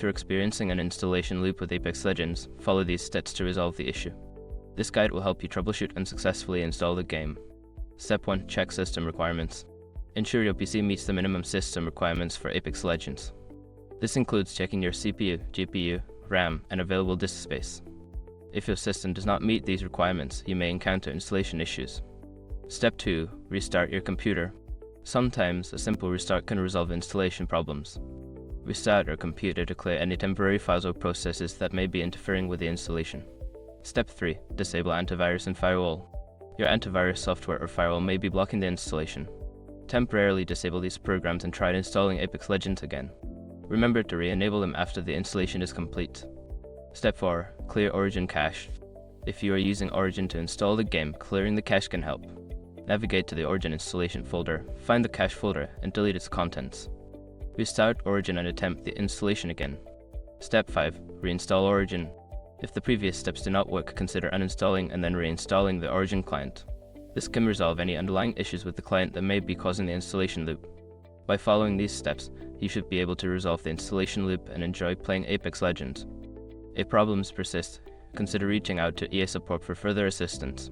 After experiencing an installation loop with Apex Legends, follow these steps to resolve the issue. This guide will help you troubleshoot and successfully install the game. Step 1. Check system requirements. Ensure your PC meets the minimum system requirements for Apex Legends. This includes checking your CPU, GPU, RAM, and available disk space. If your system does not meet these requirements, you may encounter installation issues. Step 2. Restart your computer. Sometimes a simple restart can resolve installation problems. Restart your computer to clear any temporary files or processes that may be interfering with the installation. Step 3. Disable antivirus and firewall. Your antivirus software or firewall may be blocking the installation. Temporarily disable these programs and try installing Apex Legends again. Remember to re-enable them after the installation is complete. Step 4. Clear Origin cache. If you are using Origin to install the game, clearing the cache can help. Navigate to the Origin installation folder, find the cache folder, and delete its contents. Restart Origin and attempt the installation again. Step 5. Reinstall Origin. If the previous steps do not work, consider uninstalling and then reinstalling the Origin client. This can resolve any underlying issues with the client that may be causing the installation loop. By following these steps, you should be able to resolve the installation loop and enjoy playing Apex Legends. If problems persist, consider reaching out to EA Support for further assistance.